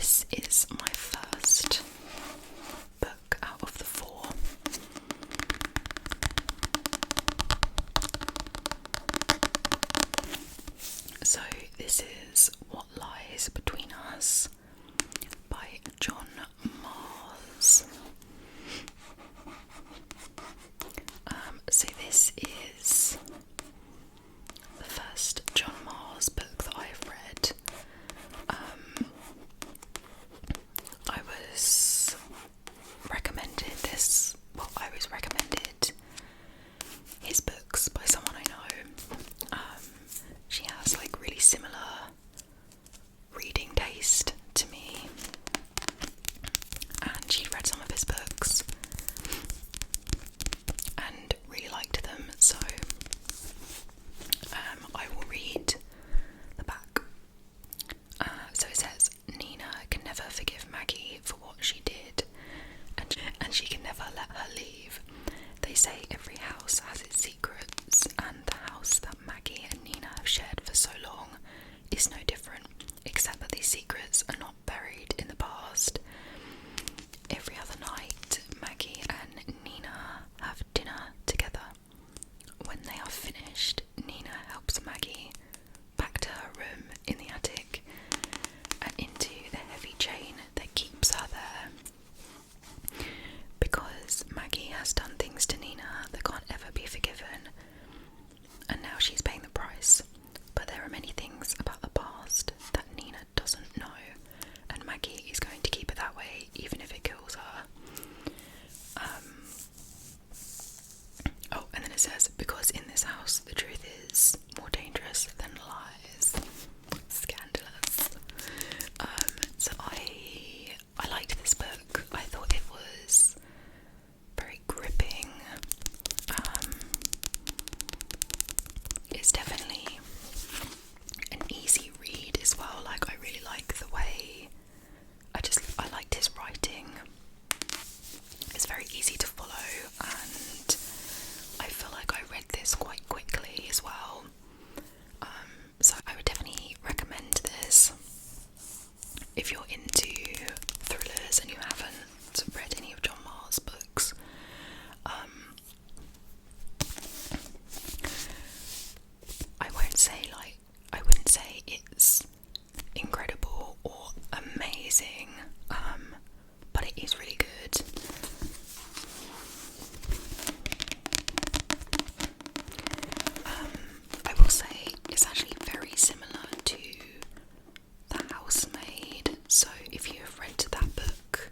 this is my first book out of the 4. So this is What Lies Between Us by John Mars. So this is the first John Mars book that I've read. I was recommended his books by someone I know. She has like really similar reading taste to me, and she'd read some of his books and really liked them, so I will read the back. So it says, Nina can never forgive Maggie for what she did, and she can never let her leave. They say every house has its secrets, and the house that Maggie and Nina have shared for so long is no different, except that these secrets are not buried in the past. Every other night, Maggie and Nina have dinner together. When they are finished, Nina helps Maggie back to her room in the attic and into the heavy chain that keeps her there. Because Maggie has done things to Nina that can't ever be forgiven, and now she's paying the price. But there are many things about the past that Nina doesn't know, and Maggie is going to keep it that way even if it kills her. Oh, and then it says, because in this house the truth is more dangerous than lies. Scandalous. So I liked this book. I thought it was very gripping. It's definitely an easy read as well. Like, I really like the way I liked his writing. It's very easy to follow, and I feel like I read this quite quickly as well. So I would definitely recommend this if you're into thrillers and you haven't read any of John Mars' books. I wouldn't say it's incredible or amazing, but it is really good. I will say it's actually very similar to The Housemaid, so if you have read that book,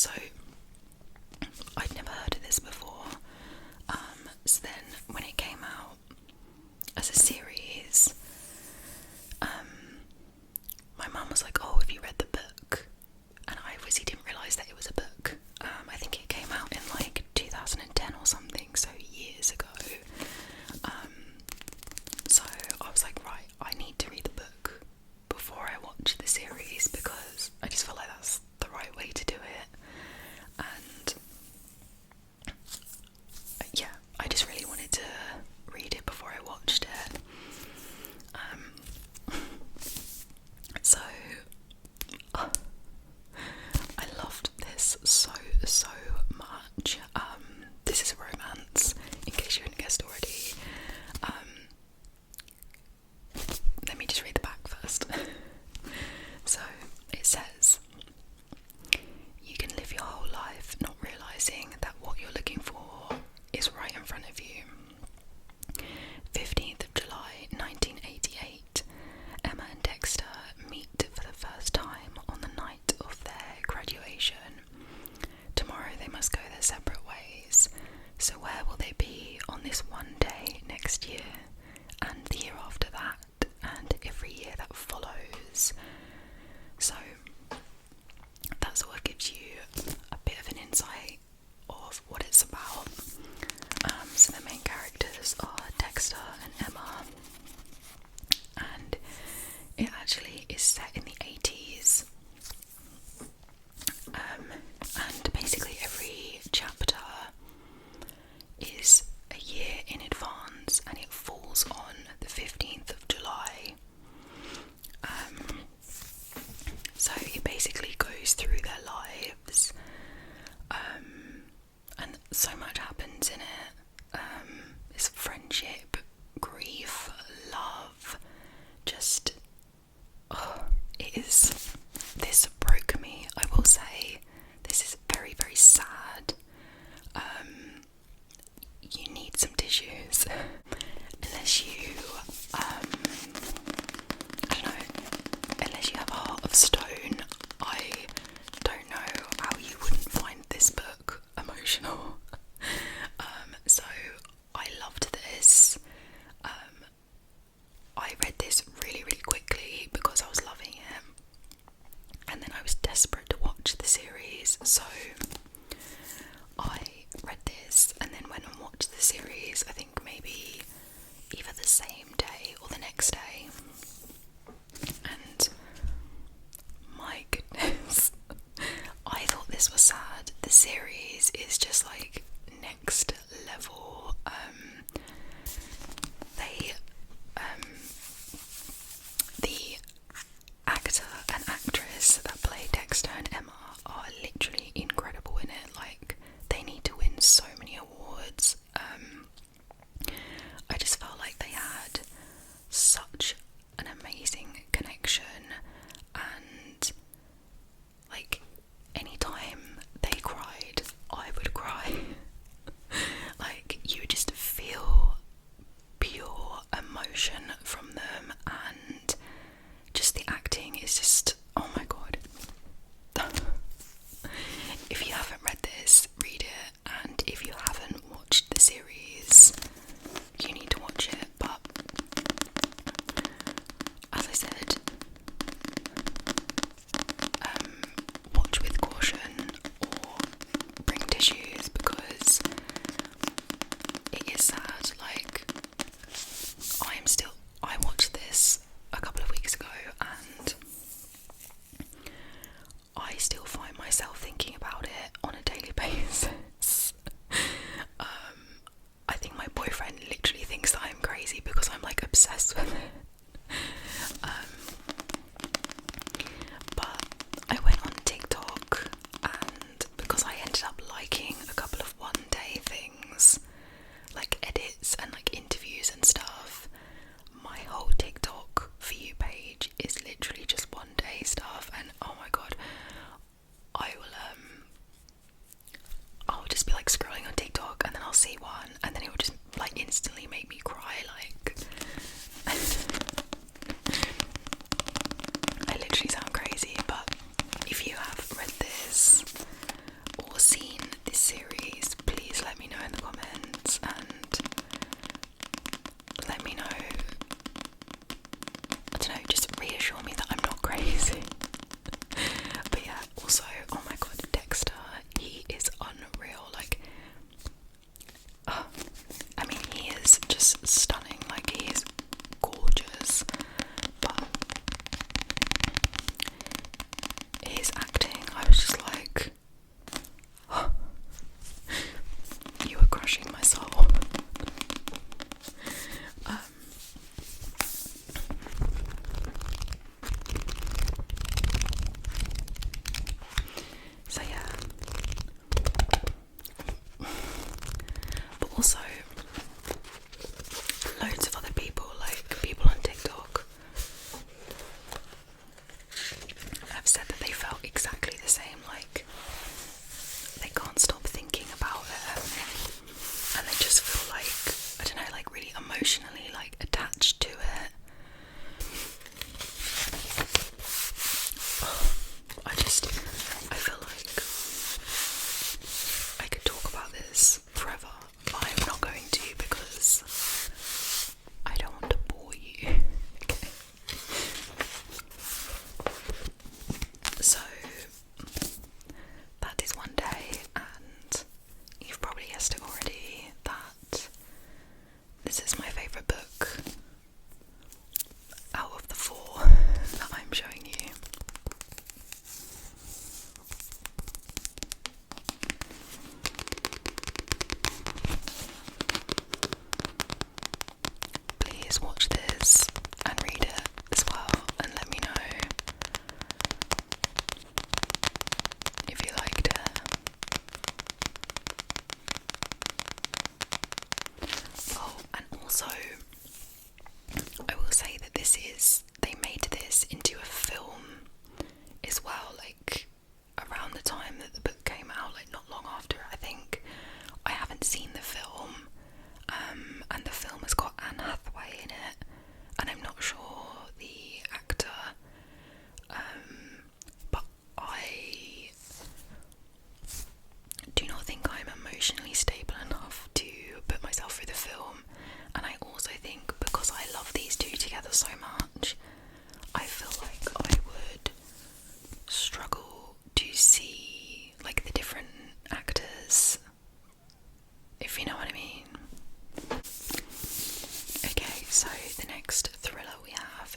So I'd never heard of this before. So then when it came out as a series, my mum was like, oh, have you read the book? And I obviously didn't realise that it was a book. I think it came out in like 2010 or something, so years ago. So I was like, right, I need to read the book before I watch the series, because I just feel like that's the right way to do it. And yeah, I just really wanted to read it before I watched it. So I loved this so much. This is a romance, in case you hadn't guessed already. Let me just read the back first. So it says, you can live your whole life not realising that what you're looking for is right in front of you. 15th of July 1988, Emma and Dexter meet for the first time on the night of their graduation. Tomorrow they must go their separate ways. So where will they be on this one day next year, and the year after that, and every year that follows? So that sort of gives you a bit of an insight of what it's about. So the main characters are Dexter and Emma, and it actually is set in the 80s. And basically every chapter is a year in advance, and it falls on the 15th of July. So it basically goes through their lives, and so much happens in it. It's friendship, grief, love, just, it is, this broke me, I will say. This is very, very sad. You need some tissues. Unless you, I don't know, unless you have a heart of stone, I don't know how you wouldn't find this book emotional. So I loved this. I read this really, really quickly because I was loving it, and then I was desperate to watch the series, so I read this and then went and watched the series, I think maybe either the same day or the next day. And my goodness, I thought this was sad. The series is just like next level. The actor and actress that play Dexter and Emma are literally incredible in it. Like, they need to win so many awards. I just felt like they had such an amazing connection, and like anytime they cried, I would cry. Like, you would just feel pure emotion from them, and just the acting is just, oh my god. If you haven't read this, read it, and if you haven't watched the series, you need to watch it. But as I said, watch with caution or bring tissues, because it is sad. Like, I watched this a couple of weeks ago, and I still find myself thinking about it on a daily basis. I think my boyfriend literally thinks that I'm crazy because I'm like obsessed with it. But I went on TikTok, and because I ended up liking a couple of one-day things, like edits and like interviews and stuff, my whole TikTok for you page is literally just one-day stuff, and oh my god, I'll just be like scrolling on TikTok, and then I'll see one, and then it will just like instantly make me cry. Like, I literally sound crazy, but if you have read this, also, loads of other people, like people on TikTok, have said that they felt exactly the same, like they can't stop thinking about it, and they just feel like, I don't know, like really emotionally like attached to it. I feel like I could talk about this forever, but I'm not going to because I don't want to bore you. Okay. So that is one day, and you've probably guessed it already that this is my favourite book out of the 4 that I'm showing you. Please watch this and read it as well, and let me know if you liked it. Oh, and also, I will say that they made this into a film as well, like around the time that the book came out, like not long after, I think. I haven't seen the film, and the film has got Anne Hathaway in it, and I'm not sure the actor, but I do not think I'm emotionally stable enough to put myself through the film, and I also think because I love these two together so much, I feel like I would struggle to see like the different actors, if you know what I mean. Okay, so the next thriller we have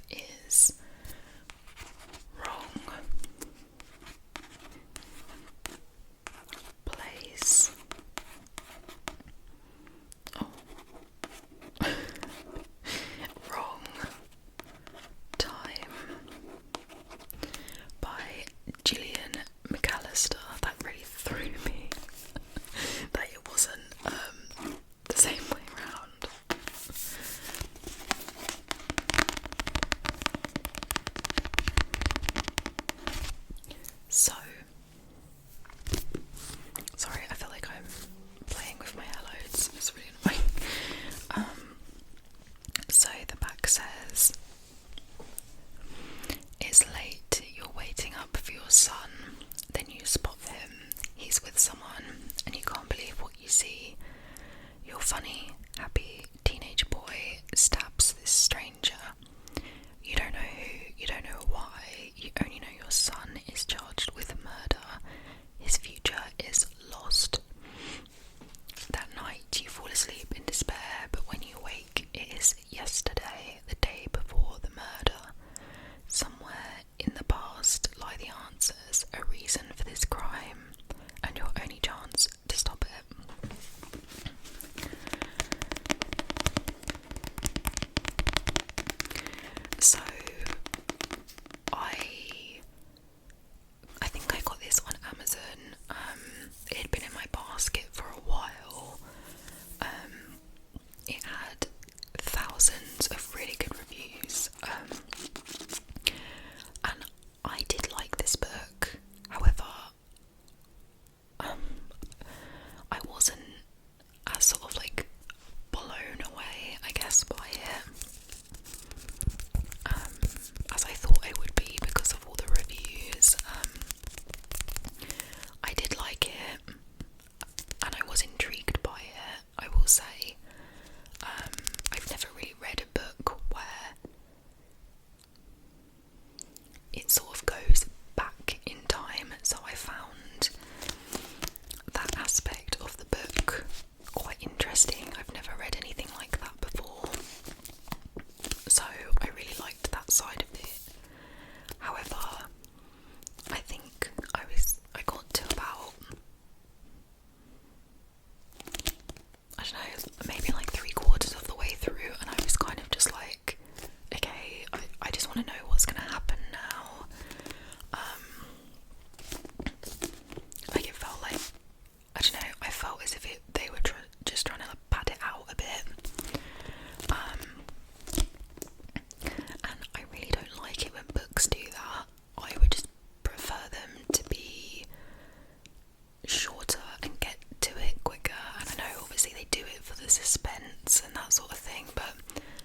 shorter and get to it quicker. And I know obviously they do it for the suspense and that sort of thing, but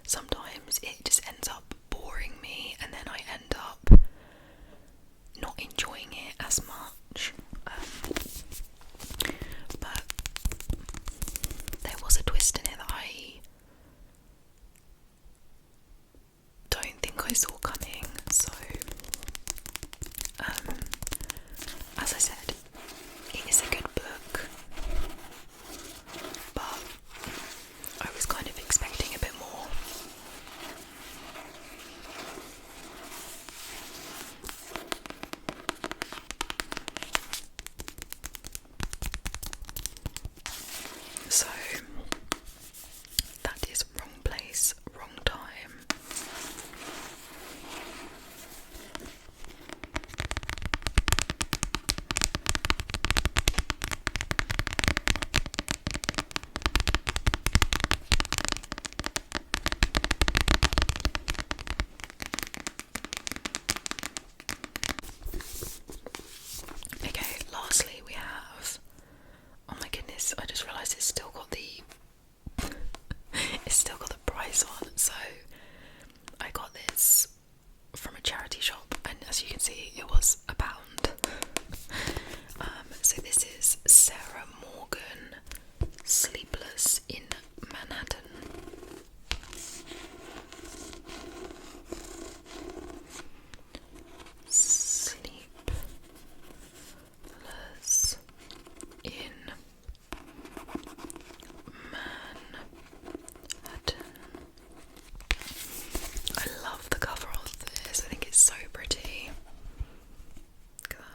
sometimes it just ends up boring me, and then I end up not enjoying it as much. But there was a twist in it that I don't think I saw coming. So as I said, it is a good book, but I was kind of expecting a bit more. So that is Wrong Place, Wrong Time. Okay, lastly we have, oh my goodness, I just realised it's still got the price on. So I got this from a charity shop, and as you can see it was £1. So this is Sarah Morgan, Sleepless in Manhattan. Sleepless in Manhattan. I love the cover of this. I think it's so pretty. Look at that.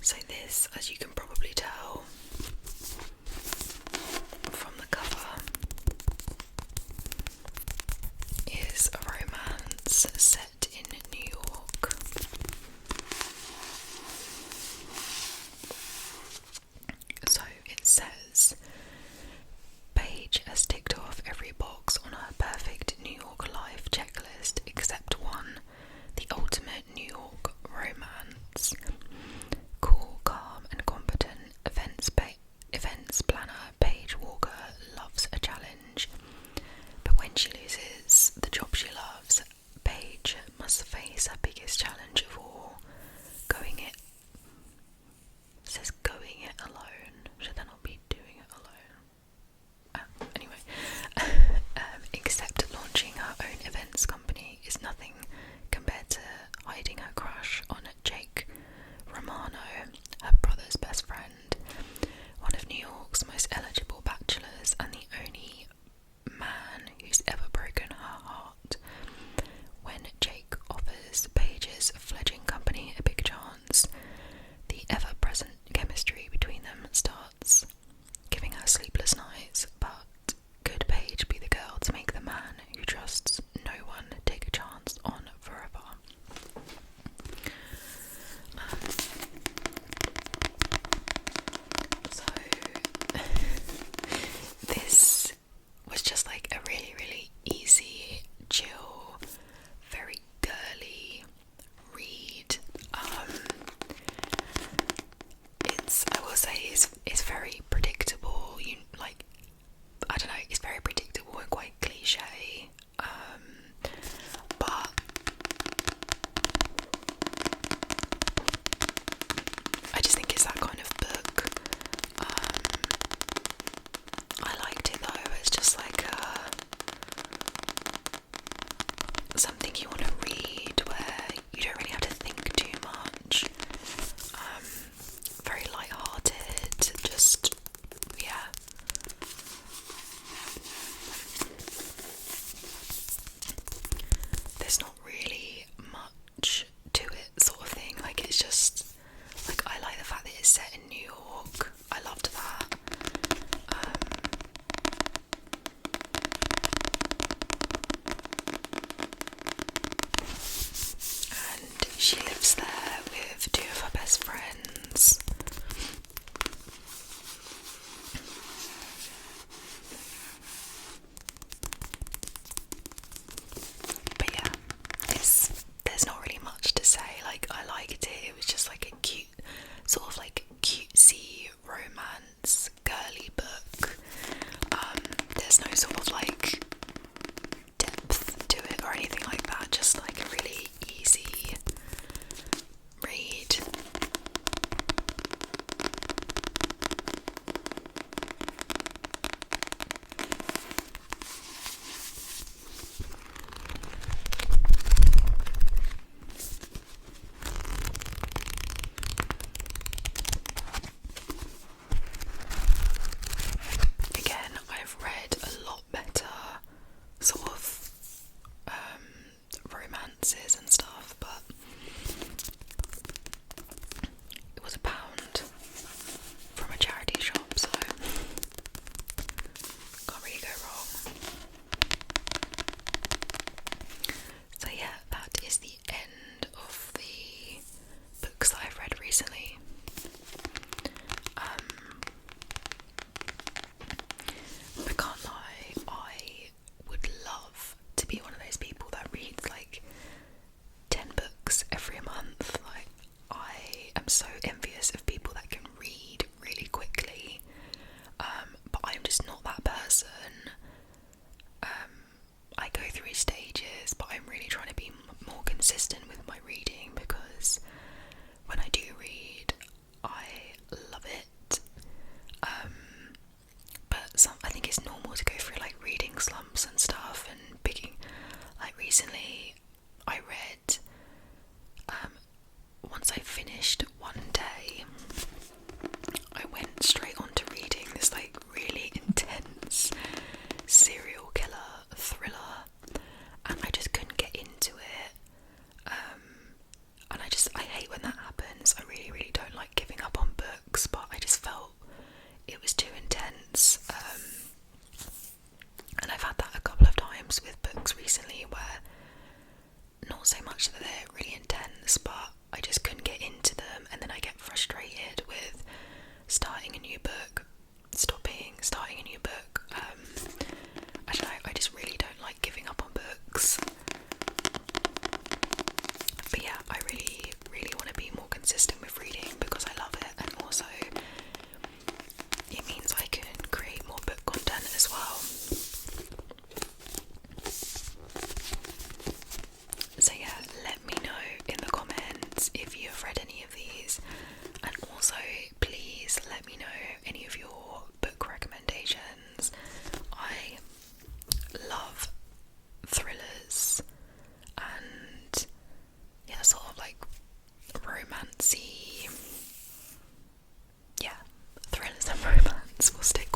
So this, as you can probably tell from the cover, is a romance set in New York. So it says, Paige has ticked off every box on her perfect New York life checklist except one, the ultimate New York romance. Cool, calm and competent events planner Paige Walker loves a challenge. But when she loses the job she loves, Paige must face her biggest challenge of all, going it alone. Should that not be doing it alone? Anyway, except launching her own events company is nothing compared to hiding her crush on Jake Romano, her brother's best friend, one of New York's most eligible bachelors and the only man who's ever broken her heart. When Jake offers Paige's fledgling company a big chance, the ever-present chemistry between them starts, giving her sleepless nights. But could Paige be the girl to make the man who trusts no one take a chance on forever? So this was just like a really, really easy, chill, very girly read. I will say it's very predictable. I don't know, it's very predictable and quite cliche. But I just think it's that kind of book. I liked it though. It's just like something you want to read where you don't really have to think too much. Very light-hearted, just, yeah. There's not really much to it, sort of thing. Like, it's just, like, I like the fact that it's set in New York. I loved that. And she lives there with two of her best friends. But yeah, it's so much that they're really intense, but I just couldn't get into them, and then I get frustrated with starting a new book, starting a new book. I don't know, I just really don't like giving up on books. But yeah, I really, really want to be more consistent with reading because I love it, and also it means I can create more book content as well. So yeah, let me know in the comments if you have read any of these, and also please let me know any of your book recommendations. I love thrillers and yeah, sort of like romancy. Yeah, thrillers and romance. We'll stick